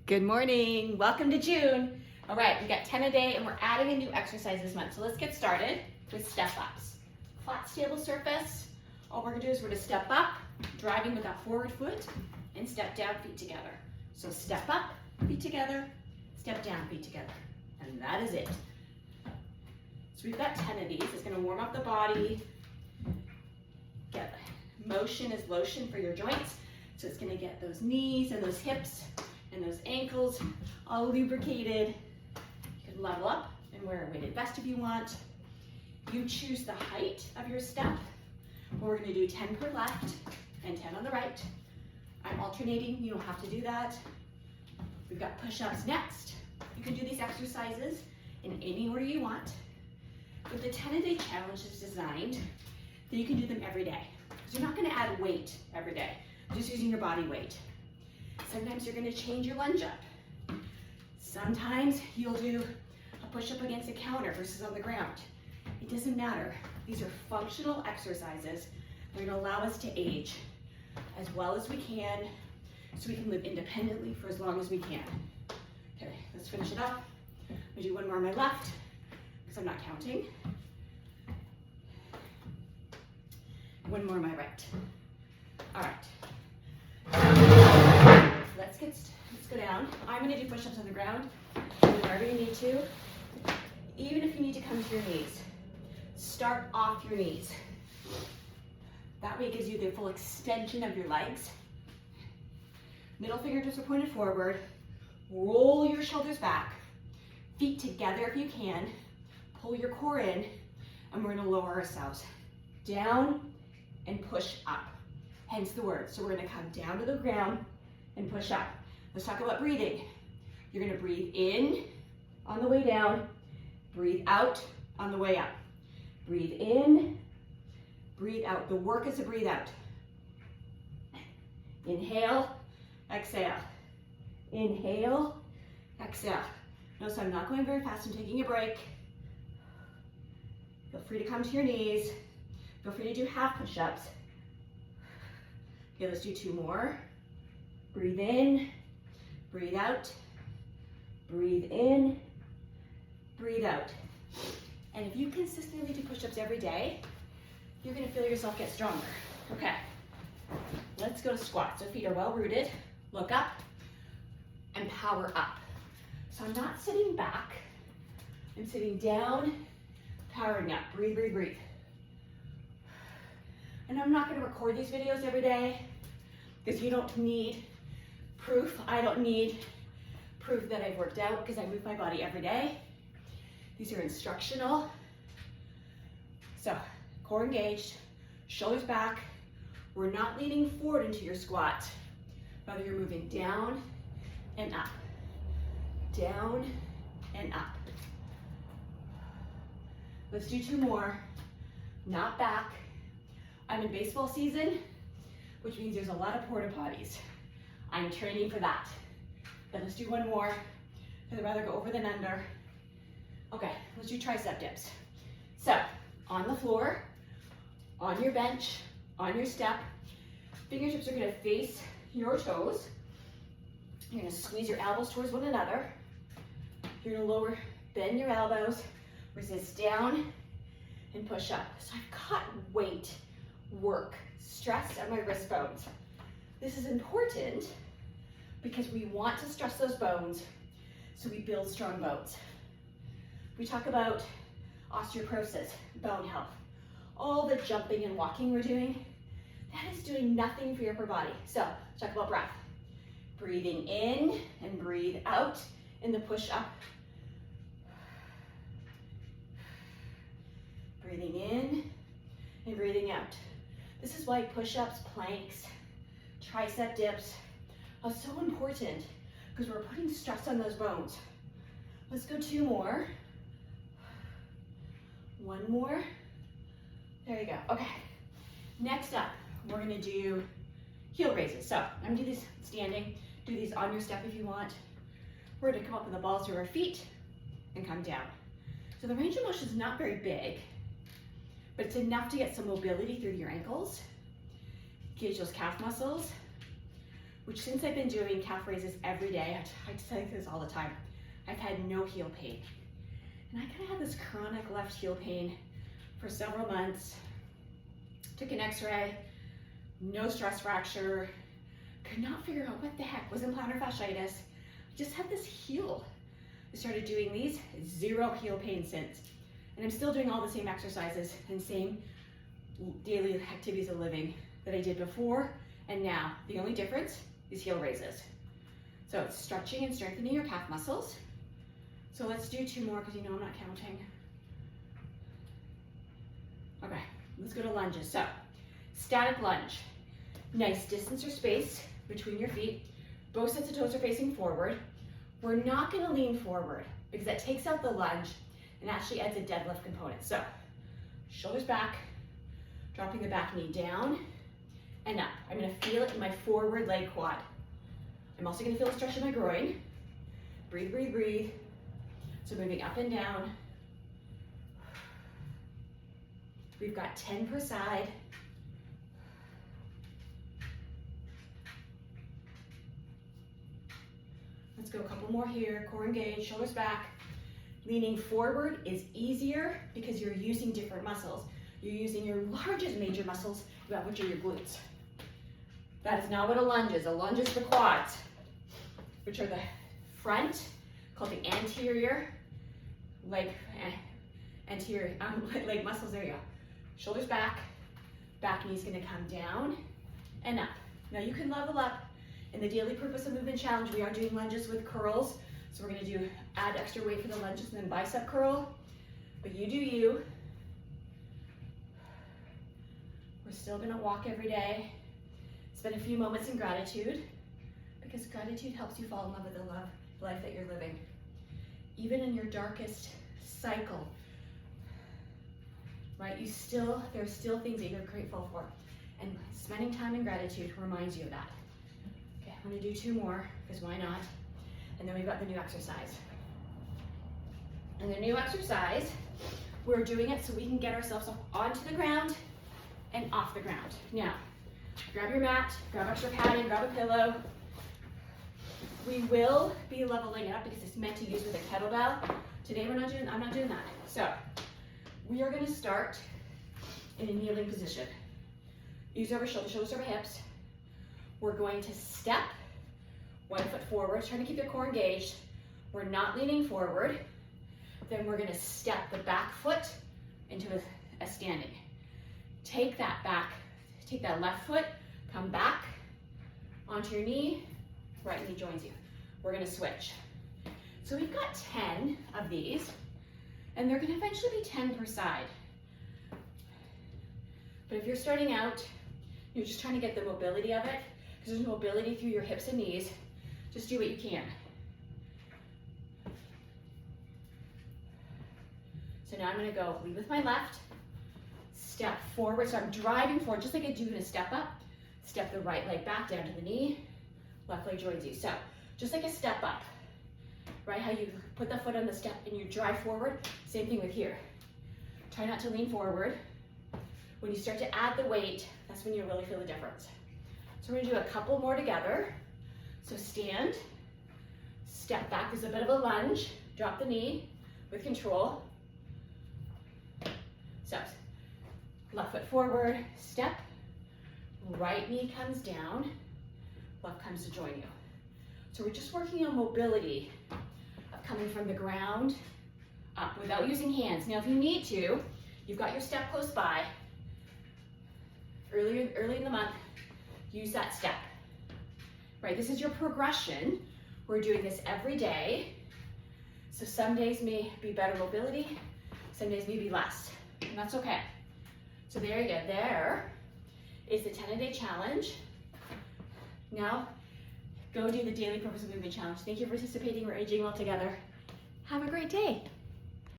Good morning, welcome to June. All right, we got 10 a day and we're adding a new exercise this month. So let's get started with step ups. Flat stable surface. All we're gonna do is we're gonna step up, driving with that forward foot, and step down, feet together. So step up, feet together, step down, feet together. And that is it. So we've got 10 of these. It's gonna warm up the body. Get motion is lotion for your joints. So it's gonna get those knees and those hips and those ankles all lubricated. You can level up and wear a weighted vest if you want. You choose the height of your step. We're gonna do 10 per left and 10 on the right. I'm alternating, you don't have to do that. We've got push-ups next. You can do these exercises in any order you want. But the 10-a-day challenge is designed that you can do them every day. So you're not gonna add weight every day, just using your body weight. Sometimes you're gonna change your lunge up. Sometimes you'll do a push-up against a counter versus on the ground. It doesn't matter. These are functional exercises that are gonna allow us to age as well as we can so we can live independently for as long as we can. Okay, let's finish it up. I'm gonna do one more on my left because I'm not counting. One more on my right. All right. Let's go down. I'm gonna do push-ups on the ground. Do wherever you need to. Even if you need to come to your knees, start off your knees. That way it gives you the full extension of your legs. Middle fingertips are pointed forward. Roll your shoulders back. Feet together if you can. Pull your core in, and we're gonna lower ourselves. Down and push up. Hence the word. So we're gonna come down to the ground and push up. Let's talk about breathing. You're gonna breathe in on the way down, breathe out on the way up. Breathe in, breathe out. The work is to breathe out. Inhale, exhale. Inhale, exhale. Notice I'm not going very fast, I'm taking a break. Feel free to come to your knees. Feel free to do half push-ups. Okay, let's do 2 more. Breathe in, breathe out, breathe in, breathe out. And if you consistently do push-ups every day, you're gonna feel yourself get stronger. Okay, let's go to squat. So feet are well rooted, look up, and power up. So I'm not sitting back, I'm sitting down, powering up. Breathe, breathe, breathe. And I'm not gonna record these videos every day because you don't need proof. I don't need proof that I've worked out because I move my body every day. These are instructional. So, core engaged, shoulders back. We're not leaning forward into your squat. Rather, you're moving down and up. Down and up. Let's do 2 more. Not back. I'm in baseball season, which means there's a lot of porta potties. I'm training for that. Then let's do 1 more, because I'd rather go over than under. Okay, let's do tricep dips. So, on the floor, on your bench, on your step, fingertips are gonna face your toes. You're gonna squeeze your elbows towards one another. You're gonna bend your elbows, resist down, and push up. So I've got weight, work, stress on my wrist bones. This is important because we want to stress those bones so we build strong bones. We talk about osteoporosis, bone health, all the jumping and walking we're doing, that is doing nothing for your upper body. So let's talk about breath. Breathing in and breathe out in the push up. Breathing in and breathing out. This is why push-ups, planks, tricep dips are so important because we're putting stress on those bones. Let's go 2 more. 1 more. There you go. Okay. Next up, we're gonna do heel raises. So I'm gonna do these standing. Do these on your step if you want. We're gonna come up with the balls to our feet and come down. So the range of motion is not very big, but it's enough to get some mobility through your ankles, engage those calf muscles. which since I've been doing calf raises every day, I say this all the time, I've had no heel pain. And I kind of had this chronic left heel pain for several months. Took an x-ray, no stress fracture, could not figure out what the heck, wasn't plantar fasciitis. I just had this heel. I started doing these, zero heel pain since. And I'm still doing all the same exercises and same daily activities of living that I did before and now. The only difference is heel raises. So it's stretching and strengthening your calf muscles. So let's do 2 more because you know I'm not counting. Okay, let's go to lunges. So static lunge, nice distance or space between your feet. Both sets of toes are facing forward. We're not going to lean forward because that takes out the lunge and actually adds a deadlift component. So shoulders back, dropping the back knee down and up. I'm going to feel it in my forward leg quad. I'm also going to feel a stretch in my groin. Breathe, breathe, breathe. So moving up and down. We've got 10 per side. Let's go a couple more here. Core engaged, shoulders back. Leaning forward is easier because you're using different muscles. You're using your largest major muscles, which are your glutes. That is not what a lunge is. A lunge is the quads, which are the front, called the anterior leg muscles. There you go. Shoulders back, back knee's gonna come down and up. Now you can level up. In the daily purpose of movement challenge, we are doing lunges with curls. So we're gonna add extra weight for the lunges and then bicep curl. But you do you. We're still gonna walk every day. Spend a few moments in gratitude because gratitude helps you fall in love with the life that you're living. Even in your darkest cycle, right? There are still things that you're grateful for. And spending time in gratitude reminds you of that. Okay, I'm gonna do 2 more, because why not? And then we've got the new exercise. And the new exercise, we're doing it so we can get ourselves onto the ground and off the ground. Now, grab your mat, grab extra padding, grab a pillow. We will be leveling it up because it's meant to use with a kettlebell. Today I'm not doing that. So we are going to start in a kneeling position. Use over shoulders, shoulders over hips. We're going to step 1 foot forward, trying to keep your core engaged. We're not leaning forward. Then we're going to step the back foot into a standing. Take that left foot, come back onto your knee, right knee joins you. We're going to switch. So we've got 10 of these, and they're going to eventually be 10 per side. But if you're starting out, you're just trying to get the mobility of it, because there's mobility through your hips and knees, just do what you can. So now I'm going to go lead with my left, step forward. So I'm driving forward just like I do in a step up. Step the right leg back down to the knee, left leg joins you. So just like a step up, right? How you put the foot on the step and you drive forward, same thing with here. Try not to lean forward. When you start to add the weight, that's when you really feel the difference. So we're gonna do a couple more together. So stand, step back, there's a bit of a lunge, drop the knee with control. So left foot forward, step, right knee comes down, left comes to join you. So we're just working on mobility of coming from the ground up without using hands. Now if you need to, you've got your step close by. Early in the month, use that step. Right, this is your progression. We're doing this every day. So some days may be better mobility, some days may be less, and that's okay. So there you go, there is the 10-a-day challenge. Now, go do the daily purpose of movement challenge. Thank you for participating, we're aging well together. Have a great day.